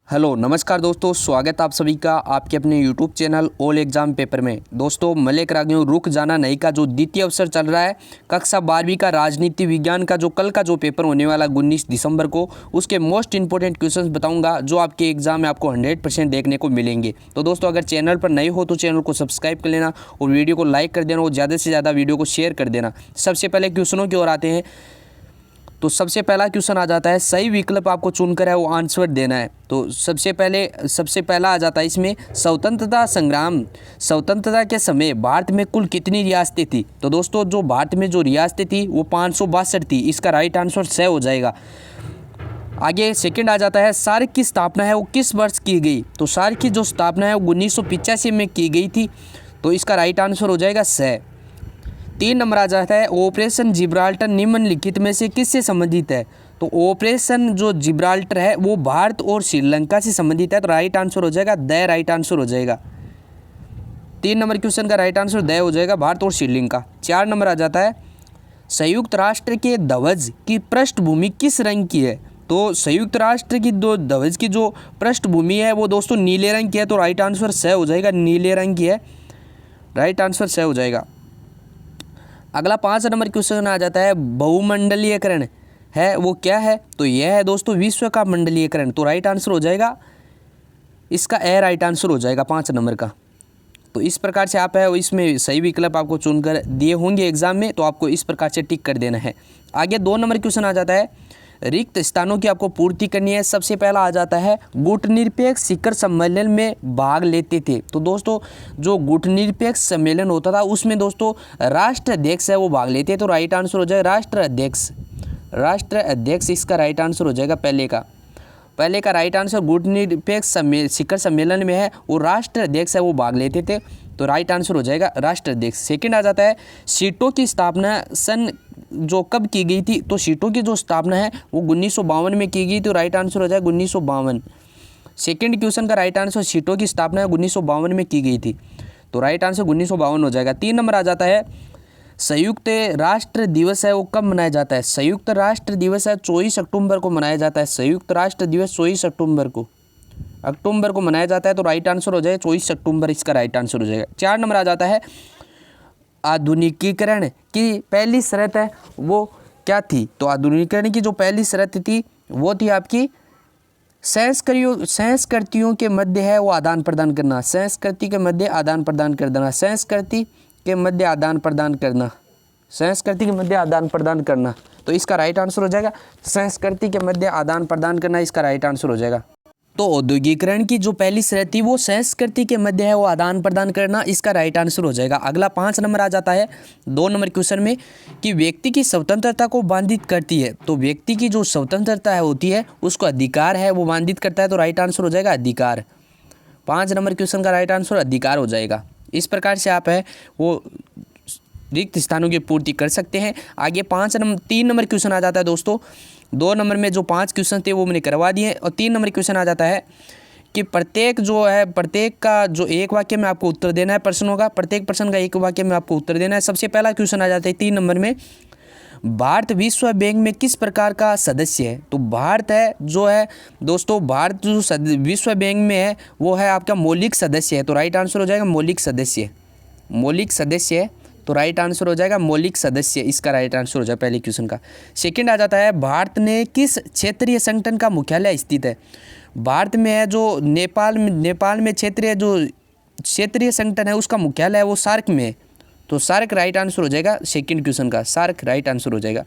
Hello नमस्कार दोस्तों, स्वागत आप सभी का आपके अपने YouTube channel all exam paper में। दोस्तों मैं लेकर आ गया हूँ रुक जाना नहीं का जो द्वितीय अवसर चल रहा है कक्षा 12वीं का राजनीति विज्ञान का जो कल का जो पेपर होने वाला 19 दिसंबर को, उसके मोस्ट इंपॉर्टेंट क्वेश्चंस बताऊंगा जो आपके एग्जाम में आपको 100% देखने को मिलेंगे। तो दोस्तों अगर चैनल पर नए हो तो चैनल को सब्सक्राइब कर लेना और वीडियो को लाइक कर देना और ज़्यादा से ज़्यादा वीडियो को शेयर कर देना। सबसे पहले क्वेश्चनों की ओर आते हैं। तो सबसे पहला क्वेश्चन आ जाता है, सही विकल्प आपको चुनकर है वो आंसर देना है। तो सबसे पहला आ जाता है इसमें, स्वतंत्रता के समय भारत में कुल कितनी रियासतें थी। तो दोस्तों जो भारत में जो रियासतें थी वो 562 थी। इसका राइट आंसर 6 हो जाएगा। आगे सेकंड आ जाता है, सार्क की स्थापना है वो किस वर्ष की गई। तो सार्क की जो स्थापना है वो 1985 में की गई थी। तो इसका राइट आंसर हो जाएगा 6। 3 नंबर आ जाता है, ऑपरेशन जिब्राल्टर निम्नलिखित में से किससे संबंधित है। तो ऑपरेशन जो जिब्राल्टर है वो भारत और श्रीलंका से संबंधित है। तो राइट आंसर हो जाएगा द, राइट आंसर हो जाएगा 3 नंबर क्वेश्चन का राइट आंसर द हो जाएगा, भारत और श्रीलंका। 4 नंबर आ जाता है, संयुक्त राष्ट्र के ध्वज की पृष्ठभूमि किस रंग की है। तो संयुक्त राष्ट्र की दो ध्वज की जो पृष्ठभूमि है वो दोस्तों नीले रंग की है। तो राइट आंसर 6 हो जाएगा, नीले रंग की है, राइट आंसर 6 हो जाएगा। अगला 5 नंबर क्वेश्चन आ जाता है, बहुमंडलीयकरण है वो क्या है। तो यह है दोस्तों विश्व का मंडलीयकरण। तो राइट आंसर हो जाएगा इसका ए, राइट आंसर हो जाएगा 5 नंबर का। तो इस प्रकार से आप है इसमें सही विकल्प आपको चुनकर दिए होंगे एग्जाम में, तो आपको इस प्रकार से टिक कर देना है। आगे 2 नंबर क्वेश्चन आ जाता है, रिक्त स्थानों की आपको पूर्ति करनी है। सबसे पहला आ जाता है, गुटनिरपेक्ष शिखर सम्मेलन में भाग लेते थे। तो दोस्तों जो गुटनिरपेक्ष सम्मेलन होता था उसमें दोस्तों राष्ट्र अध्यक्ष है वो भाग लेते हैं। तो राइट आंसर हो जाएगा राष्ट्र अध्यक्ष इसका राइट आंसर हो जाएगा पहले का राइट आंसर गुटनिरपेक्ष शिखर सम्मेलन में है वो राष्ट्र अध्यक्ष है वो भाग लेते थे। तो राइट आंसर हो जाएगा राष्ट्र अध्यक्ष। सेकंड आ जाता है, सीटों की स्थापना सन जो कब की गई थी। तो सीटों की जो स्थापना है वो 1952 में की गई। तो राइट आंसर हो जाएगा 1952। सेकंड क्वेश्चन का राइट आंसर सीटों की स्थापना 1952 में की गई थी। तो राइट आंसर 1952 हो जाएगा। 3 नंबर आ जाता है, संयुक्त राष्ट्र दिवस है वो कब मनाया जाता है। संयुक्त राष्ट्र दिवस है 24 अक्टूबर को मनाया जाता है। संयुक्त राष्ट्र दिवस 24 अक्टूबर को मनाया जाता है। तो राइट आंसर हो जाएगा 24 अक्टूबर इसका राइट आंसर हो जाएगा। 4 नंबर आ जाता है, आधुनिकीकरण की पहली शर्त है वो क्या थी। तो आधुनिकीकरण की जो पहली शर्त थी वो थी आपकी संस्कृतियों के मध्य है वो आदान प्रदान करना। संस्कृति के मध्य आदान प्रदान कर देना, संस्कृति के मध्य आदान प्रदान करना। तो इसका राइट आंसर हो जाएगा संस्कृति के मध्य आदान प्रदान करना, इसका राइट आंसर हो जाएगा। तो औद्योगिकरण की जो पहली शर्त थी वो संस्कृति के मध्य है वो आदान प्रदान करना, इसका राइट आंसर हो जाएगा। अगला 5 नंबर आ जाता है 2 नंबर क्वेश्चन में, कि व्यक्ति की स्वतंत्रता को बाधित करती है। तो व्यक्ति की जो स्वतंत्रता है होती है उसको अधिकार है वो बाधित करता है। तो राइट आंसर हो जाएगा अधिकार। 5 नंबर क्वेश्चन का राइट आंसर अधिकार हो जाएगा। इस प्रकार से आप है वो रिक्त स्थानों की पूर्ति कर सकते हैं। आगे 3 नंबर क्वेश्चन आ जाता है दोस्तों। 2 नंबर में जो 5 क्वेश्चन थे वो मैंने करवा दिए। और 3 नंबर क्वेश्चन आ जाता है कि प्रत्येक का जो एक वाक्य में आपको उत्तर देना है प्रश्नों का, प्रत्येक प्रश्न का एक वाक्य में आपको उत्तर देना है। सबसे पहला क्वेश्चन आ जाता है 3 नंबर में, भारत विश्व बैंक में किस प्रकार का सदस्य है। तो भारत है जो है दोस्तों, भारत जो विश्व बैंक में है वो है आपका मौलिक सदस्य है। तो राइट आंसर हो जाएगा मौलिक सदस्य है। तो राइट आंसर हो जाएगा मौलिक सदस्य, इसका राइट आंसर हो जाएगा पहले क्वेश्चन का। सेकंड आ जाता है, भारत ने किस क्षेत्रीय संगठन का मुख्यालय स्थित है। भारत में है जो नेपाल में क्षेत्रीय संगठन है उसका मुख्यालय है वो सार्क में है। तो सार्क राइट आंसर हो जाएगा सेकंड क्वेश्चन का, सार्क राइट आंसर हो जाएगा।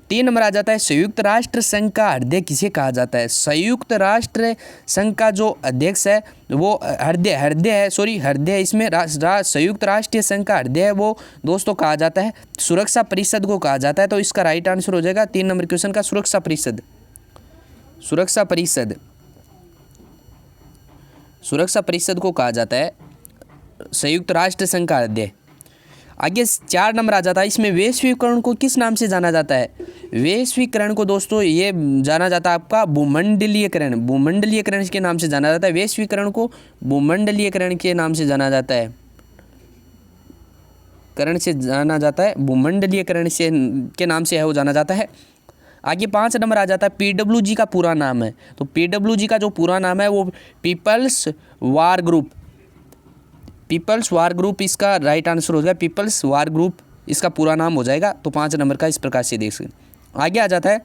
3 नंबर आ जाता है, संयुक्त राष्ट्र संघ का हृदय किसे कहा जाता है। संयुक्त राष्ट्र संघ का जो अध्यक्ष है वो हृदय इसमें संयुक्त राष्ट्रीय संघ का हृदय है वो दोस्तों कहा जाता है सुरक्षा परिषद को कहा जाता है। तो इसका राइट आंसर हो जाएगा 3 नंबर क्वेश्चन का सुरक्षा परिषद को कहा जाता है संयुक्त राष्ट्र संघ का हृदय। आगे 4 नंबर आ जाता है, इसमें वैश्वीकरण को किस नाम से जाना जाता है। वैश्वीकरण को दोस्तों ये जाना जाता है आपका भूमंडलीयकरण के नाम से जाना जाता है। वैश्वीकरण को भूमंडलीयकरण के नाम से जाना जाता है, भूमंडलीयकरण के नाम से है वो जाना जाता है। आगे 5 नंबर आ जाता है PWG का पूरा नाम है। तो PWG का जो पूरा नाम है वो peoples war group, peoples war group इसका राइट आंसर हो जाएगा। पीपल्स वार ग्रुप इसका पूरा नाम हो जाएगा। तो 5 नंबर का इस प्रकार से देख सकते। आगे आ जाता है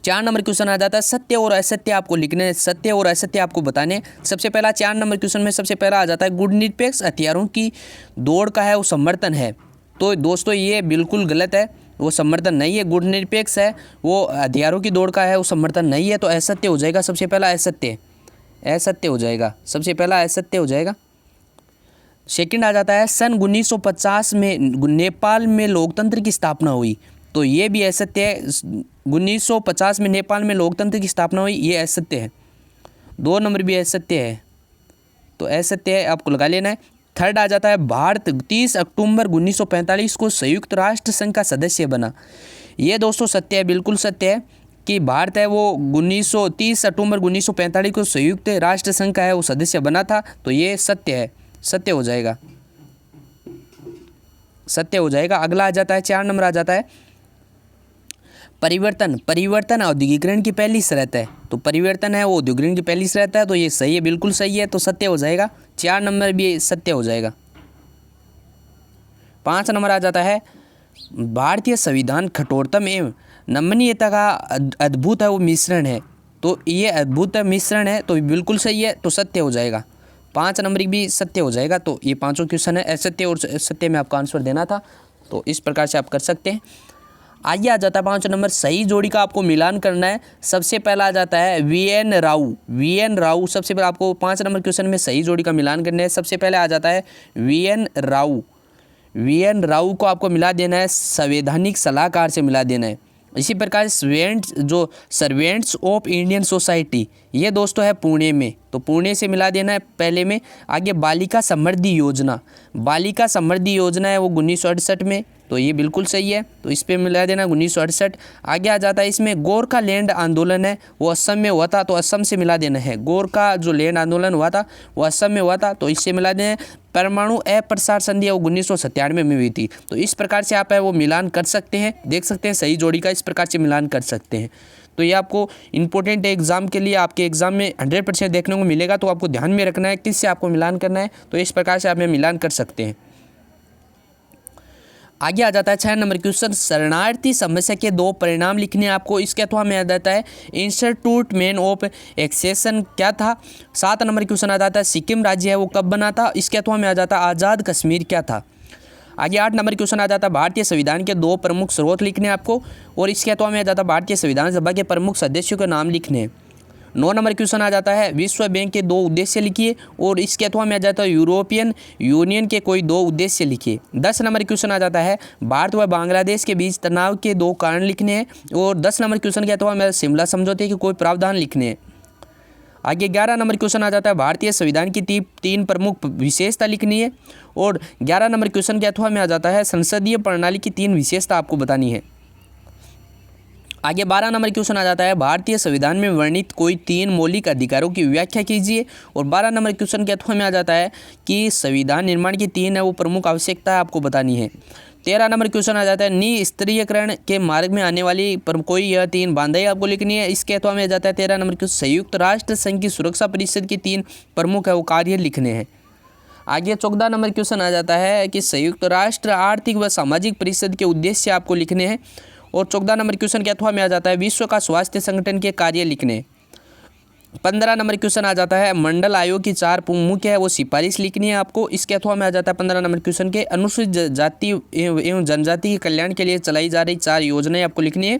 4 नंबर क्वेश्चन आ जाता है सत्य और असत्य आपको लिखने हैं, सत्य और असत्य आपको बताने। सबसे पहला 4 नंबर क्वेश्चन में सबसे पहला आ जाता है गुणनिरपेक्ष हथियारों की दौड़ का है वो समर्थन है। तो दोस्तों ये बिल्कुल गलत है, वो समर्थन नहीं है। गुणनिरपेक्ष है वो हथियारों की दौड़ का है वो समर्थन नहीं है। तो असत्य हो जाएगा सबसे पहला, असत्य, असत्य हो जाएगा सबसे पहला, असत्य हो जाएगा। सेकंड आ जाता है सन 1950 में नेपाल में लोकतंत्र की स्थापना हुई। तो ये भी असत्य है। 1950 में नेपाल में लोकतंत्र की स्थापना हुई, ये असत्य है। 2 नंबर भी असत्य है, तो असत्य है, आपको लगा लेना है। थर्ड आ जाता है भारत 30 अक्टूबर 1945 को संयुक्त राष्ट्र संघ का सदस्य बना। ये दोस्तों सत्य है, बिल्कुल सत्य है कि भारत है वो 30 अक्टूबर 1945 को संयुक्त राष्ट्र संघ का है वो सदस्य बना था। तो ये सत्य है, सत्य हो जाएगा, सत्य हो जाएगा। अगला आ जाता है 4 नंबर आ जाता है परिवर्तन, परिवर्तन औद्योगिकरण की पहली शर्त है। तो परिवर्तन है वो औद्योगिकरण की पहली शर्त है। तो ये सही है, बिल्कुल सही है, तो सत्य हो जाएगा। 4 नंबर भी सत्य हो जाएगा। 5 नंबर आ जाता है भारतीय संविधान कठोरतम एवं नमनीयता का अद्भुत है वो मिश्रण है। तो ये अद्भुत मिश्रण है, तो बिल्कुल सही है, तो सत्य हो जाएगा। 5 नंबर भी सत्य हो जाएगा। तो ये पाँचों क्वेश्चन है असत्य और सत्य में आपका आंसर देना था। तो इस प्रकार से आप कर सकते हैं। आगे आ जाता है 5 नंबर सही जोड़ी का आपको मिलान करना है। सबसे पहला आ जाता है VN राव, VN राव सबसे पहले आपको 5 नंबर क्वेश्चन में सही जोड़ी का मिलान करना है। सबसे पहले आ जाता है VN राव, VN राव को आपको मिला देना है संवैधानिक सलाहकार से मिला देना है। इसी प्रकार सर्वेंट्स ऑफ इंडियन सोसाइटी, ये दोस्तों है पुणे में, तो पुणे से मिला देना है पहले में। आगे बालिका समृद्धि योजना, बालिका समृद्धि योजना है वो 1968 में, तो ये बिल्कुल सही है, तो इस पे मिला देना 1968। आगे आ जाता है इसमें गोरखा लैंड आंदोलन है वो असम में हुआ था, तो असम से मिला देना है। गोरखा जो लैंड आंदोलन हुआ था वो असम में हुआ था, तो इससे मिला देना है। परमाणु अप्रसार संधि वो 1997 में हुई थी। तो इस प्रकार से आप है वो मिलान कर सकते हैं, देख सकते हैं सही जोड़ी का इस प्रकार से मिलान कर सकते हैं। तो ये आपको इंपॉर्टेंट एग्जाम के लिए आपके एग्जाम में 100% देखने को मिलेगा। तो आपको ध्यान में रखना है किससे आपको मिलान करना है, तो इस प्रकार से आप मिलान कर सकते हैं। आगे आ जाता है 6 नंबर क्वेश्चन शरणार्थी समस्या के 2 परिणाम लिखने आपको। इसके अथवा में आ जाता है इंस्टीट्यूटमेंट ऑफ एक्सेशन क्या था। 7 नंबर क्वेश्चन आ जाता है सिक्किम राज्य है वो कब बना था। इसके अथवा में आ जाता है आज़ाद कश्मीर क्या था। आगे 8 नंबर क्वेश्चन आ जाता है भारतीय संविधान के 2 प्रमुख स्रोत लिखने आपको, और इसके अथवा में आ जाता है भारतीय संविधान सभा के प्रमुख सदस्यों के नाम लिखने। 9 नंबर क्वेश्चन आ जाता है विश्व बैंक के 2 उद्देश्य लिखिए, और इसके अथवा में आ जाता है यूरोपियन यूनियन के कोई 2 उद्देश्य लिखिए। 10 नंबर क्वेश्चन आ जाता है भारत व बांग्लादेश के बीच तनाव के 2 कारण लिखने हैं, और 10 नंबर क्वेश्चन के अथवा में शिमला समझौते के कोई प्रावधान लिखने हैं। आगे 11 नंबर क्वेश्चन आ जाता है भारतीय संविधान की 3 प्रमुख विशेषता लिखनी है, और 11 नंबर क्वेश्चन के अथवा में आ जाता है संसदीय प्रणाली की 3 विशेषता आपको बतानी है। आगे 12 नंबर क्वेश्चन आ जाता है भारतीय संविधान में वर्णित कोई 3 मौलिक अधिकारों की व्याख्या कीजिए, और 12 नंबर क्वेश्चन के अथवा में आ जाता है कि संविधान निर्माण की 3 है वो प्रमुख आवश्यकता आपको बतानी है। 13 नंबर क्वेश्चन आ जाता है निस्त्रीयकरण के मार्ग में आने वाली कोई यह 3 बाधाएं आपको लिखनी है। इसके अथवा में आ जाता है 13 नंबर क्वेश्चन संयुक्त राष्ट्र संघ की सुरक्षा परिषद की 3 प्रमुख है वो कार्य लिखने हैं। आगे 14 नंबर क्वेश्चन आ जाता है कि संयुक्त राष्ट्र आर्थिक व सामाजिक परिषद के उद्देश्य आपको लिखने हैं, और 14 नंबर क्वेश्चन के अथवा में आ जाता है विश्व का स्वास्थ्य संगठन के कार्य लिखने। 15 नंबर क्वेश्चन आ जाता है मंडल आयोग की 4 मुख्य है वो सिफारिश लिखनी है आपको। इसके अथवा में आ जाता है 15 नंबर क्वेश्चन के अनुसूचित जाति एवं जनजाति के कल्याण के लिए चलाई जा रही 4 योजनाएं आपको लिखनी है।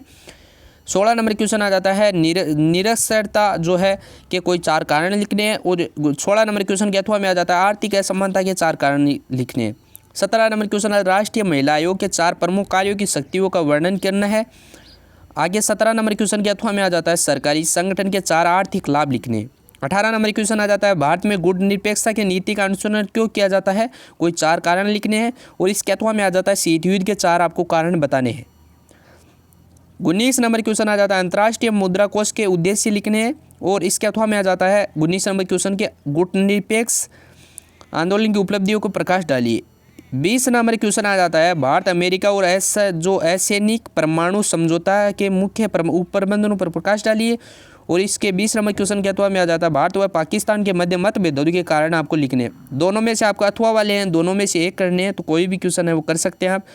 16 नंबर क्वेश्चन आ जाता है निरक्षरता जो है कि कोई 4 कारण लिखने हैं, और 16 नंबर क्वेश्चन के अथवा में आ जाता है आर्थिक असमानता के 4 कारण लिखने हैं। 17 नंबर क्वेश्चन है राष्ट्रीय महिला आयोग के 4 प्रमुख कार्यों की शक्तियों का वर्णन करना है। आगे 17 नंबर क्वेश्चन के अथवा में आ जाता है सरकारी संगठन के 4 आर्थिक लाभ लिखने। 18 नंबर क्वेश्चन आ जाता है भारत में गुण निरपेक्षता की नीति का अनुसरण क्यों किया जाता है, कोई 4 कारण लिखने हैं, और इसके अथवा में आ जाता है शीत युद्ध के 4 आपको कारण बताने हैं। 19 नंबर क्वेश्चन आ जाता है अंतर्राष्ट्रीय मुद्रा कोष के उद्देश्य लिखने हैं, और इसके अथवा में आ जाता है 19 नंबर क्वेश्चन के गुट निरपेक्ष आंदोलन की उपलब्धियों को प्रकाश डालिए। 20 नंबर क्वेश्चन आ जाता है, भारत अमेरिका और जो असैनिक परमाणु समझौता के मुख्य प्रबंधनों पर प्रकाश डालिए। और इसके 20 नंबर क्वेश्चन के अथवा में आ जाता है, भारत व पाकिस्तान के मध्य मतभेदों के कारण आपको लिखने हैं। दोनों में से आपको अथवा वाले हैं, दोनों में से एक करने हैं, तो कोई भी क्वेश्चन है वो कर सकते हैं आप।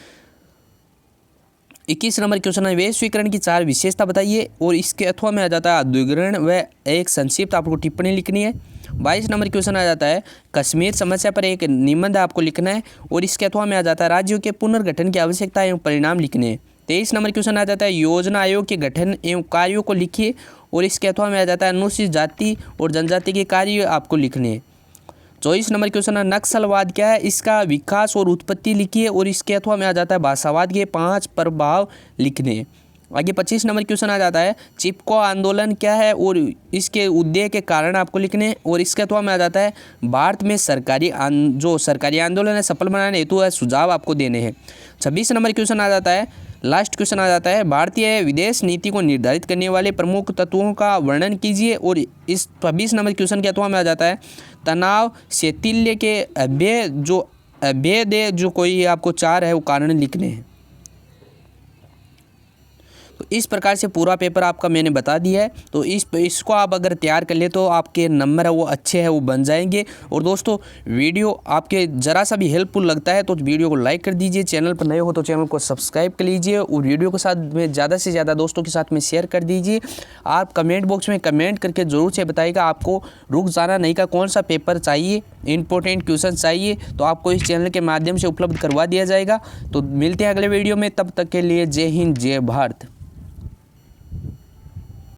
21 नंबर क्वेश्चन है, वैश्वीकरण की 4 विशेषता बताइए। और इसके अथवा में आ जाता है उद्धरण व एक संक्षिप्त आपको टिप्पणी लिखनी है। 22 नंबर क्वेश्चन आ जाता है, कश्मीर समस्या पर एक निबंध आपको लिखना है। और इसके अथवा में आ जाता है, राज्यों के पुनर्गठन की आवश्यकता एवं परिणाम लिखने हैं। 23 नंबर क्वेश्चन आ जाता है, योजना आयोग के गठन एवं कार्यों को लिखिए। और इसके अथवा में आ जाता है, अनुसूचित जाति और जनजाति के कार्य आपको लिखने हैं। 24 नंबर क्वेश्चन है, नक्सलवाद क्या है, इसका विकास और उत्पत्ति लिखिए। और इसके अथवा में आ जाता है, भाषावाद के 5 प्रभाव लिखने हैं। आगे 25 नंबर क्वेश्चन आ जाता है, चिपको आंदोलन क्या है और इसके उद्देश्य के कारण आपको लिखने हैं। और इसके अथवा में आ जाता है, भारत में जो सरकारी आंदोलन है सफल बनाने हेतु है सुझाव आपको देने हैं। 26 नंबर क्वेश्चन आ जाता है, लास्ट क्वेश्चन आ जाता है, भारतीय विदेश नीति को निर्धारित करने वाले प्रमुख तत्वों का वर्णन कीजिए। और इस 26 नंबर क्वेश्चन के अथवा में आ जाता है, तनाव शैथिल्य के अभेद जो कोई आपको 4 है वो कारण लिखने हैं। तो इस प्रकार से पूरा पेपर आपका मैंने बता दिया है। तो इसको आप अगर तैयार कर ले तो आपके नंबर है वो अच्छे हैं वो बन जाएंगे। और दोस्तों वीडियो आपके ज़रा सा भी हेल्पफुल लगता है तो वीडियो को लाइक कर दीजिए, चैनल पर नए हो तो चैनल को सब्सक्राइब कर लीजिए और वीडियो के साथ में ज़्यादा से ज़्यादा दोस्तों के साथ में शेयर कर दीजिए। आप कमेंट बॉक्स में कमेंट करके ज़रूर से बताइएगा आपको रुक जाना नहीं का कौन सा पेपर चाहिए, इंपॉर्टेंट क्वेश्चन चाहिए, तो आपको इस चैनल के माध्यम से उपलब्ध करवा दिया जाएगा। तो मिलते हैं अगले वीडियो में, तब तक के लिए जय हिंद जय भारत।